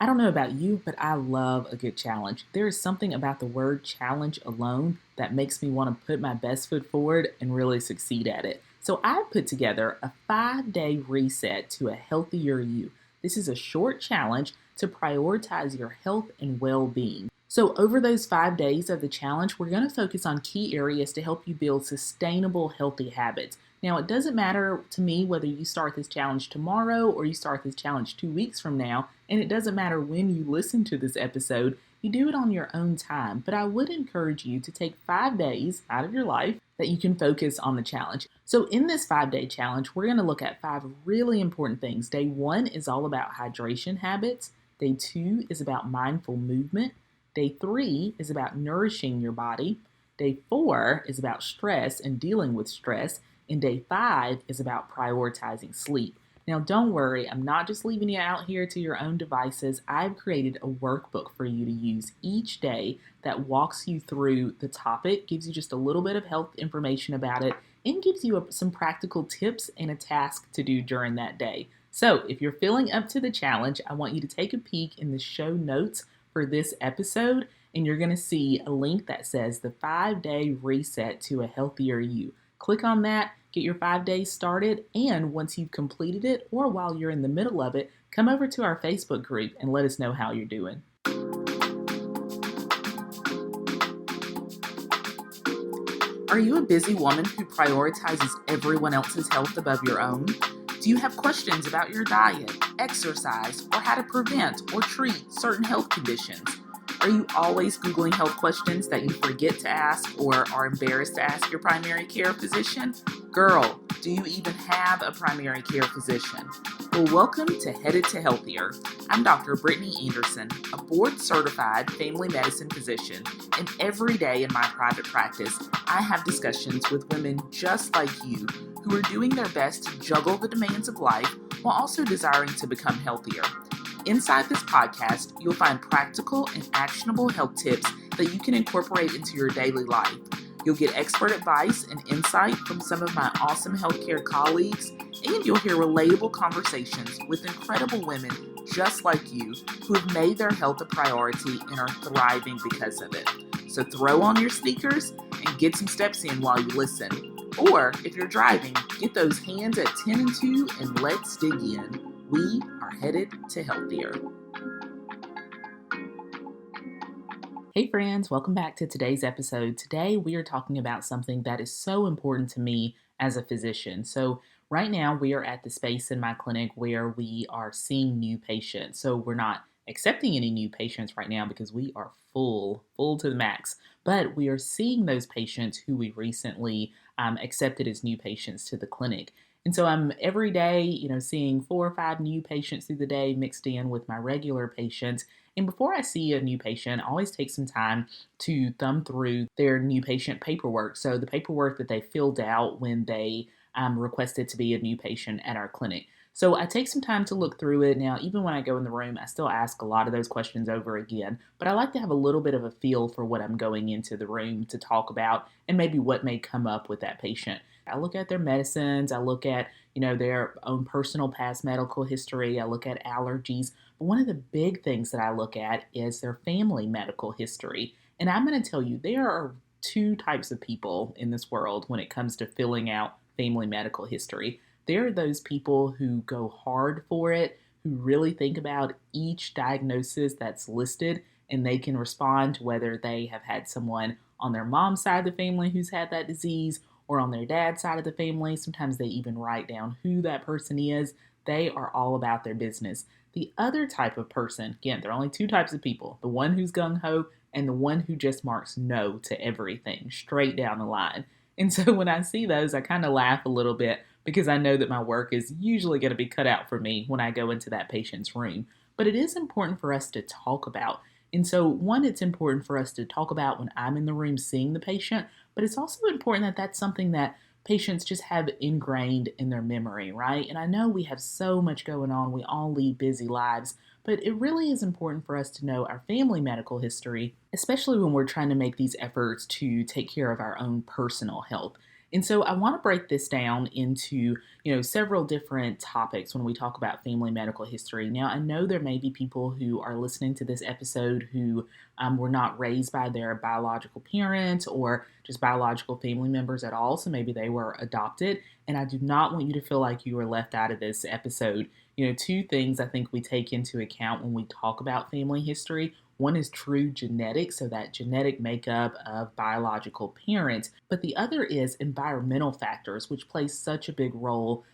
I don't know about you, but I love a good challenge. There is something about the word challenge alone that makes me want to put my best foot forward and really succeed at it. So I put together a 5-day reset to a healthier you. This is a short challenge to prioritize your health and well being. So, over those 5 days of the challenge, we're going to focus on key areas to help you build sustainable, healthy habits. Now, it doesn't matter to me whether you start this challenge tomorrow or you start this challenge 2 weeks from now, and it doesn't matter when you listen to this episode. You do it on your own time, but I would encourage you to take 5 days out of your life that you can focus on the challenge. So, in this 5-day challenge, we're going to look at 5 really important things. Day 1 is all about hydration habits, day 2 is about mindful movement. Day 3 is about nourishing your body. Day 4 is about stress and dealing with stress. And day 5 is about prioritizing sleep. Now, don't worry, I'm not just leaving you out here to your own devices. I've created a workbook for you to use each day that walks you through the topic, gives you just a little bit of health information about it, and gives you some practical tips and a task to do during that day. So, if you're feeling up to the challenge, I want you to take a peek in the show notes for this episode, and you're going to see a link that says the 5-day reset to a healthier you. Click on that, get your 5 days started, and once you've completed it or while you're in the middle of it, come over to our Facebook group and let us know how you're doing. Are you a busy woman who prioritizes everyone else's health above your own? Do you have questions about your diet, exercise, or how to prevent or treat certain health conditions? Are you always Googling health questions that you forget to ask or are embarrassed to ask your primary care physician? Girl, do you even have a primary care physician? Well, welcome to Headed to Healthier. I'm Dr. Brittany Anderson, a board-certified family medicine physician, and every day in my private practice, I have discussions with women just like you who are doing their best to juggle the demands of life while also desiring to become healthier. Inside this podcast, you'll find practical and actionable health tips that you can incorporate into your daily life. You'll get expert advice and insight from some of my awesome healthcare colleagues, and you'll hear relatable conversations with incredible women just like you who have made their health a priority and are thriving because of it. So throw on your sneakers and get some steps in while you listen. Or if you're driving, get those hands at 10 and 2 and let's dig in. We are headed to healthier. Hey friends, welcome back to today's episode. Today we are talking about something that is so important to me as a physician. So right now we are at the space in my clinic where we are seeing new patients. So we're not accepting any new patients right now because we are full to the max. But we are seeing those patients who we recently accepted as new patients to the clinic. And so I'm every day, seeing 4 or 5 new patients through the day mixed in with my regular patients. And before I see a new patient, I always take some time to thumb through their new patient paperwork. So the paperwork that they filled out when they requested to be a new patient at our clinic. So I take some time to look through it. Now, even when I go in the room, I still ask a lot of those questions over again, but I like to have a little bit of a feel for what I'm going into the room to talk about and maybe what may come up with that patient. I look at their medicines, I look at, their own personal past medical history, I look at allergies, but one of the big things that I look at is their family medical history. And I'm going to tell you, there are 2 types of people in this world when it comes to filling out family medical history. There are those people who go hard for it, who really think about each diagnosis that's listed, and they can respond to whether they have had someone on their mom's side of the family who's had that disease or on their dad's side of the family. Sometimes they even write down who that person is. They are all about their business. The other type of person, again, there are only 2 types of people, the one who's gung-ho and the one who just marks no to everything straight down the line. And so when I see those, I kind of laugh a little bit because I know that my work is usually going to be cut out for me when I go into that patient's room. But it is important for us to talk about. And so, one, it's important for us to talk about when I'm in the room seeing the patient, but it's also important that that's something that patients just have ingrained in their memory, right? And I know we have so much going on. We all lead busy lives, but it really is important for us to know our family medical history, especially when we're trying to make these efforts to take care of our own personal health. And so I want to break this down into, several different topics when we talk about family medical history. Now, I know there may be people who are listening to this episode who were not raised by their biological parents or just biological family members at all. So maybe they were adopted. And I do not want you to feel like you were left out of this episode. Two things I think we take into account when we talk about family history. One is true genetics, so that genetic makeup of biological parents, but the other is environmental factors, which play such a big role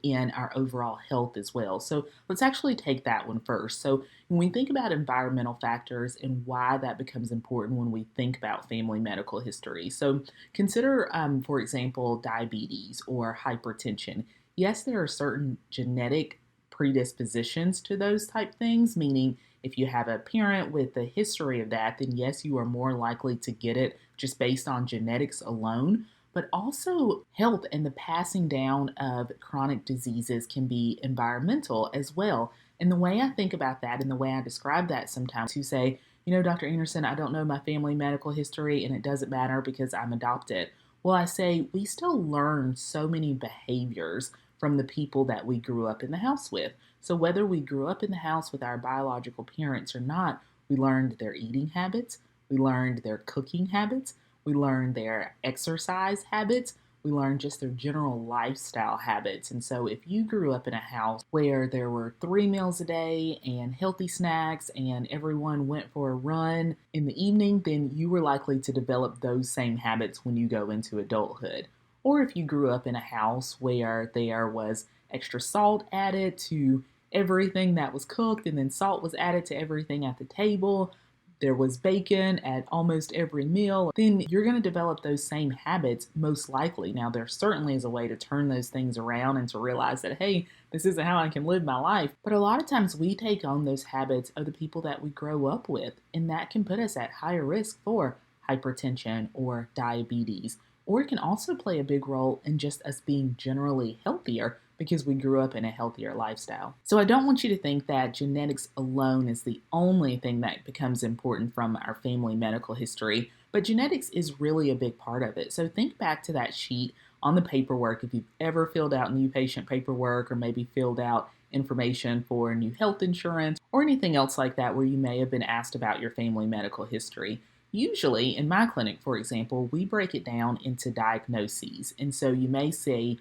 in our overall health as well. So let's actually take that one first. So when we think about environmental factors and why that becomes important when we think about family medical history. So consider, for example, diabetes or hypertension. Yes, there are certain genetic predispositions to those type things, meaning if you have a parent with a history of that, then yes, you are more likely to get it just based on genetics alone. But also, health and the passing down of chronic diseases can be environmental as well. And the way I think about that and the way I describe that sometimes to say, Dr. Anderson, I don't know my family medical history and it doesn't matter because I'm adopted. Well, I say we still learn so many behaviors from the people that we grew up in the house with. So, whether we grew up in the house with our biological parents or not, we learned their eating habits, we learned their cooking habits, we learned their exercise habits, we learned just their general lifestyle habits. And so, if you grew up in a house where there were 3 meals a day and healthy snacks and everyone went for a run in the evening, then you were likely to develop those same habits when you go into adulthood. Or if you grew up in a house where there was extra salt added to everything that was cooked, and then salt was added to everything at the table, there was bacon at almost every meal, then you're going to develop those same habits most likely. Now, there certainly is a way to turn those things around and to realize that, hey, this isn't how I can live my life. But a lot of times we take on those habits of the people that we grow up with, and that can put us at higher risk for hypertension or diabetes. Or it can also play a big role in just us being generally healthier because we grew up in a healthier lifestyle. So I don't want you to think that genetics alone is the only thing that becomes important from our family medical history, but genetics is really a big part of it. So think back to that sheet on the paperwork if you've ever filled out new patient paperwork or maybe filled out information for new health insurance or anything else like that where you may have been asked about your family medical history. Usually, in my clinic, for example, we break it down into diagnoses. And so you may see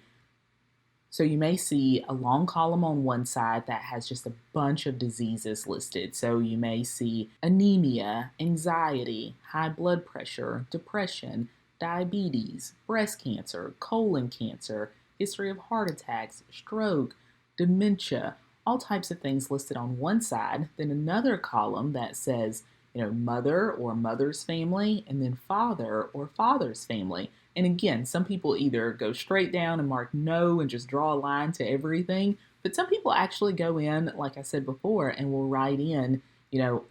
a long column on one side that has just a bunch of diseases listed. So you may see anemia, anxiety, high blood pressure, depression, diabetes, breast cancer, colon cancer, history of heart attacks, stroke, dementia, all types of things listed on one side. Then another column that says, mother or mother's family, and then father or father's family. And again, some people either go straight down and mark no and just draw a line to everything, but some people actually go in, like I said before, and will write in,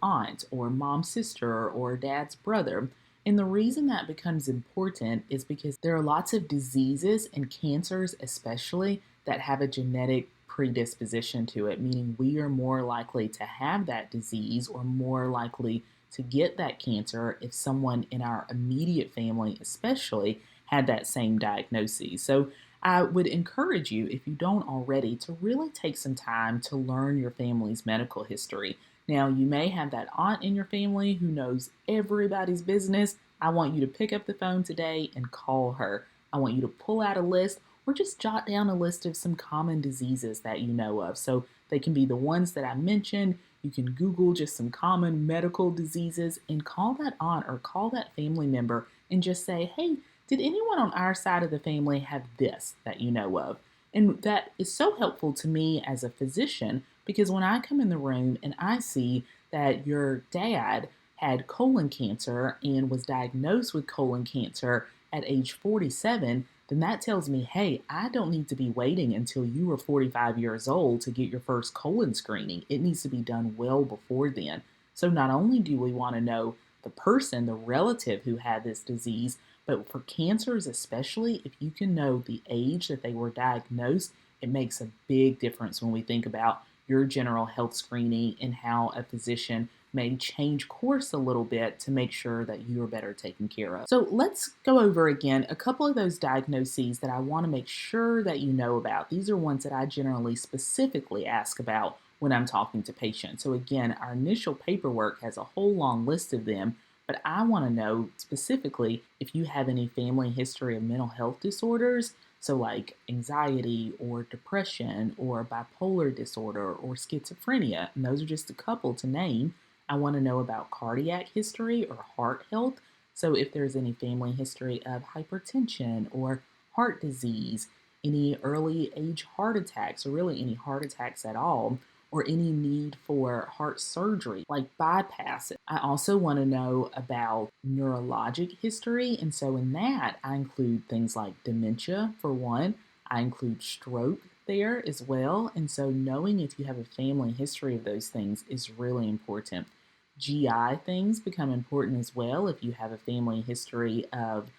aunt or mom's sister or dad's brother. And the reason that becomes important is because there are lots of diseases and cancers, especially, that have a genetic predisposition to it, meaning we are more likely to have that disease or more likely to get that cancer if someone in our immediate family, especially, had that same diagnosis. So I would encourage you, if you don't already, to really take some time to learn your family's medical history. Now, you may have that aunt in your family who knows everybody's business. I want you to pick up the phone today and call her. I want you to pull out a list or just jot down a list of some common diseases that you know of. So they can be the ones that I mentioned. You can Google just some common medical diseases and call that aunt or call that family member and just say, hey, did anyone on our side of the family have this that you know of? And that is so helpful to me as a physician because when I come in the room and I see that your dad had colon cancer and was diagnosed with colon cancer at age 47, then that tells me, hey, I don't need to be waiting until you are 45 years old to get your first colon screening. It needs to be done well before then. So not only do we want to know the person, the relative who had this disease, but for cancers especially, if you can know the age that they were diagnosed, it makes a big difference when we think about your general health screening and how a physician may change course a little bit to make sure that you are better taken care of. So let's go over again a couple of those diagnoses that I want to make sure that you know about. These are ones that I generally specifically ask about when I'm talking to patients. So again, our initial paperwork has a whole long list of them, but I want to know specifically if you have any family history of mental health disorders, so like anxiety or depression or bipolar disorder or schizophrenia, and those are just a couple to name. I want to know about cardiac history or heart health. So if there's any family history of hypertension or heart disease, any early age heart attacks, or really any heart attacks at all, or any need for heart surgery, like bypass. I also want to know about neurologic history. And so in that, I include things like dementia, for one. I include stroke there as well. And so knowing if you have a family history of those things is really important. GI things become important as well if you have a family history of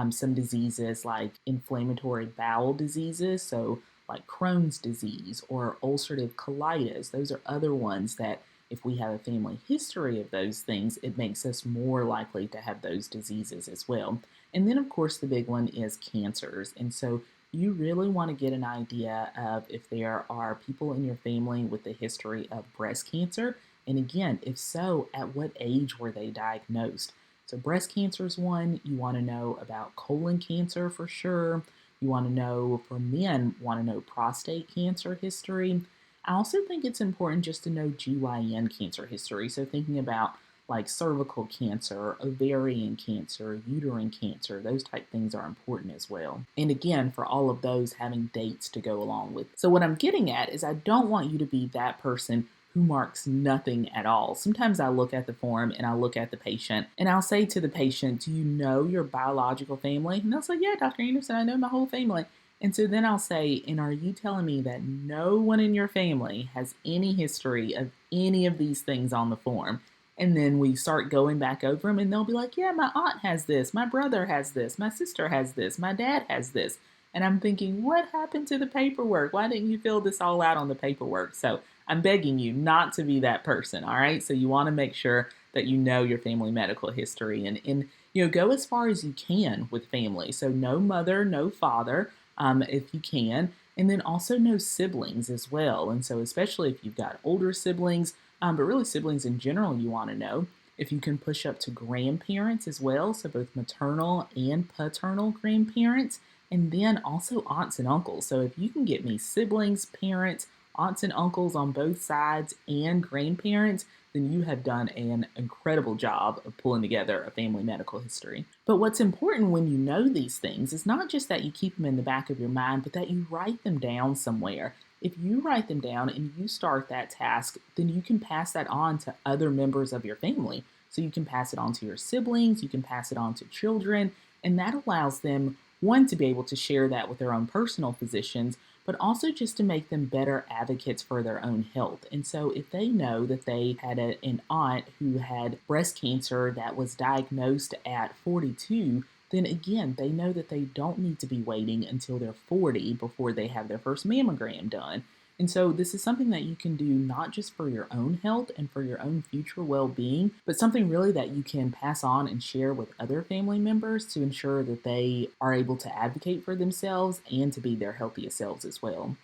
some diseases like inflammatory bowel diseases. So like Crohn's disease or ulcerative colitis. Those are other ones that if we have a family history of those things, it makes us more likely to have those diseases as well. And then, of course, the big one is cancers. And so you really want to get an idea of if there are people in your family with a history of breast cancer. And again, if so, at what age were they diagnosed? So breast cancer is one. You want to know about colon cancer for sure. You want to know, for men, want to know prostate cancer history. I also think it's important just to know GYN cancer history. So thinking about like cervical cancer, ovarian cancer, uterine cancer, those type things are important as well. And again, for all of those, having dates to go along with. So what I'm getting at is I don't want you to be that person who marks nothing at all. Sometimes I look at the form and I look at the patient and I'll say to the patient, do you know your biological family? And they'll say, yeah, Dr. Anderson, I know my whole family. And so then I'll say, and are you telling me that no one in your family has any history of any of these things on the form? And then we start going back over them and they'll be like, yeah, my aunt has this, my brother has this, my sister has this, my dad has this. And I'm thinking, what happened to the paperwork? Why didn't you fill this all out on the paperwork? So I'm begging you not to be that person, all right? So you want to make sure that you know your family medical history and go as far as you can with family. So no mother, no father, if you can, and then also no siblings as well. And so especially if you've got older siblings, but really siblings in general, you want to know if you can push up to grandparents as well, so both maternal and paternal grandparents, and then also aunts and uncles. So if you can get me siblings, parents, aunts and uncles on both sides, and grandparents, then you have done an incredible job of pulling together a family medical history. But what's important when you know these things is not just that you keep them in the back of your mind, but that you write them down somewhere. If you write them down and you start that task, then you can pass that on to other members of your family. So you can pass it on to your siblings, you can pass it on to children, and that allows them, one, to be able to share that with their own personal physicians, but also just to make them better advocates for their own health. And so if they know that they had an aunt who had breast cancer that was diagnosed at 42, then again, they know that they don't need to be waiting until they're 40 before they have their first mammogram done. And so this is something that you can do not just for your own health and for your own future well-being, but something really that you can pass on and share with other family members to ensure that they are able to advocate for themselves and to be their healthiest selves as well.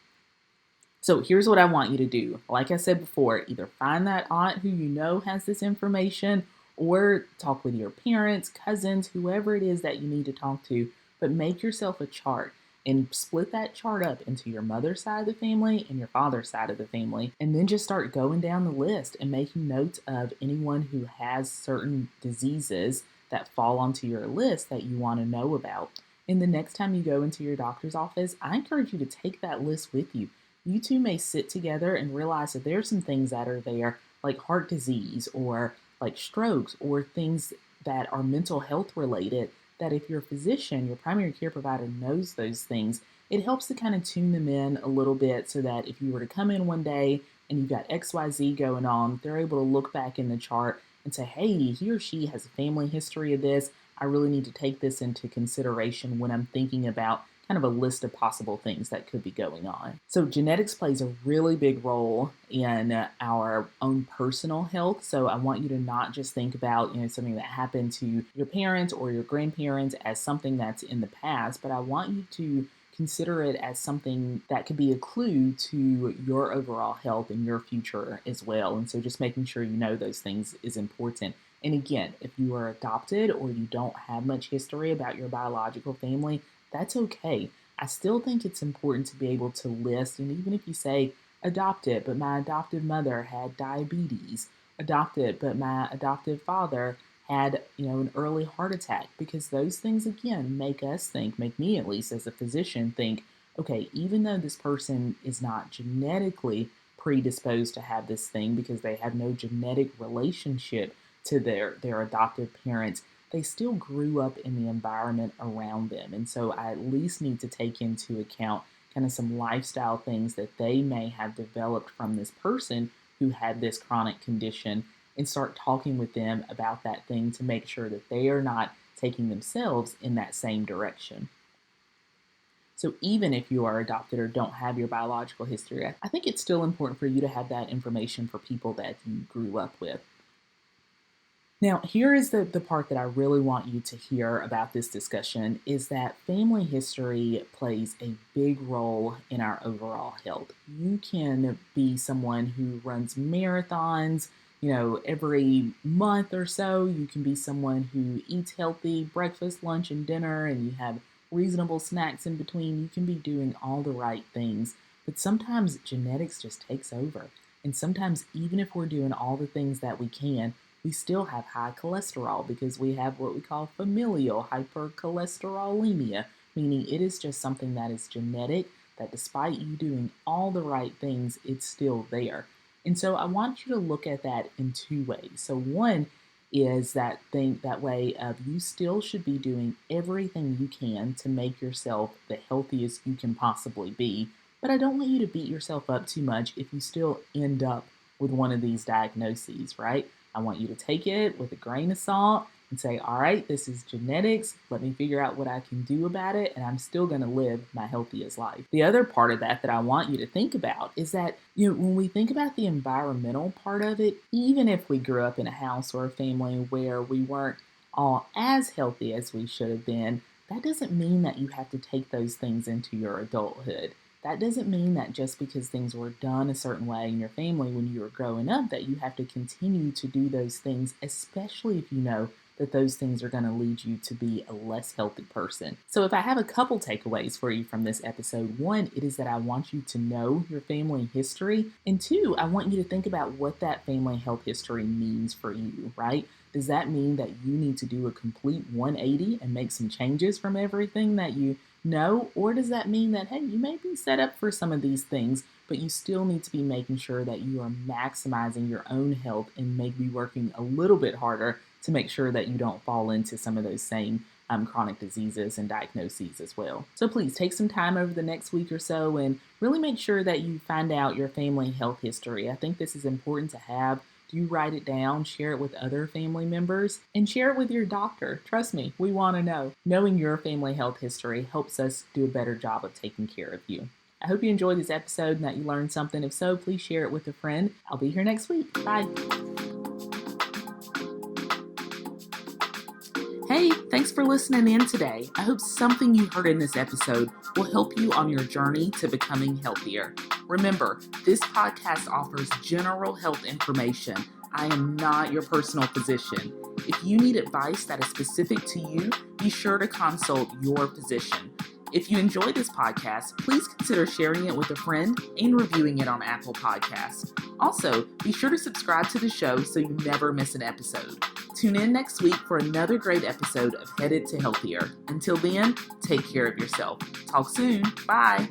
So here's what I want you to do. Like I said before, either find that aunt who you know has this information or talk with your parents, cousins, whoever it is that you need to talk to, but make yourself a chart and split that chart up into your mother's side of the family and your father's side of the family. And then just start going down the list and making notes of anyone who has certain diseases that fall onto your list that you want to know about. And the next time you go into your doctor's office, I encourage you to take that list with you. You two may sit together and realize that there are some things that are there, like heart disease or like strokes or things that are mental health related, that if your physician, your primary care provider knows those things, it helps to kind of tune them in a little bit so that if you were to come in one day and you've got XYZ going on, they're able to look back in the chart and say, hey, he or she has a family history of this. I really need to take this into consideration when I'm thinking about kind of a list of possible things that could be going on. So genetics plays a really big role in our own personal health. So I want you to not just think about, something that happened to your parents or your grandparents as something that's in the past, but I want you to consider it as something that could be a clue to your overall health and your future as well. And so just making sure you know those things is important. And again, if you are adopted or you don't have much history about your biological family, that's okay. I still think it's important to be able to list, and even if you say adopted, but my adopted mother had diabetes, adopted, but my adopted father had, an early heart attack, because those things again make us think, make me at least as a physician think, okay, even though this person is not genetically predisposed to have this thing because they have no genetic relationship to their adoptive parents, they still grew up in the environment around them. And so I at least need to take into account kind of some lifestyle things that they may have developed from this person who had this chronic condition, and start talking with them about that thing to make sure that they are not taking themselves in that same direction. So even if you are adopted or don't have your biological history, I think it's still important for you to have that information for people that you grew up with. Now, here is the part that I really want you to hear about this discussion, is that family history plays a big role in our overall health. You can be someone who runs marathons, every month or so. You can be someone who eats healthy breakfast, lunch, and dinner, and you have reasonable snacks in between. You can be doing all the right things, but sometimes genetics just takes over. And sometimes even if we're doing all the things that we can, we still have high cholesterol because we have what we call familial hypercholesterolemia, meaning it is just something that is genetic, that despite you doing all the right things, it's still there. And so I want you to look at that in two ways. So one is that way of you still should be doing everything you can to make yourself the healthiest you can possibly be. But I don't want you to beat yourself up too much if you still end up with one of these diagnoses, right? I want you to take it with a grain of salt and say, all right, this is genetics. Let me figure out what I can do about it, and I'm still going to live my healthiest life. The other part of that I want you to think about is that, when we think about the environmental part of it, even if we grew up in a house or a family where we weren't all as healthy as we should have been, that doesn't mean that you have to take those things into your adulthood. That doesn't mean that just because things were done a certain way in your family when you were growing up that you have to continue to do those things, especially if you know that those things are going to lead you to be a less healthy person. So if I have a couple takeaways for you from this episode, one, it is that I want you to know your family history. And two, I want you to think about what that family health history means for you, right? Does that mean that you need to do a complete 180 and make some changes from everything that you know? Or does that mean that, hey, you may be set up for some of these things, but you still need to be making sure that you are maximizing your own health and maybe working a little bit harder to make sure that you don't fall into some of those same chronic diseases and diagnoses as well. So please take some time over the next week or so and really make sure that you find out your family health history. I think this is important to have. Do write it down, share it with other family members, and share it with your doctor. Trust me, we want to know. Knowing your family health history helps us do a better job of taking care of you. I hope you enjoyed this episode and that you learned something. If so, please share it with a friend. I'll be here next week. Bye. Hey, thanks for listening in today. I hope something you heard in this episode will help you on your journey to becoming healthier. Remember, this podcast offers general health information. I am not your personal physician. If you need advice that is specific to you, be sure to consult your physician. If you enjoy this podcast, please consider sharing it with a friend and reviewing it on Apple Podcasts. Also, be sure to subscribe to the show so you never miss an episode. Tune in next week for another great episode of Headed to Healthier. Until then, take care of yourself. Talk soon. Bye.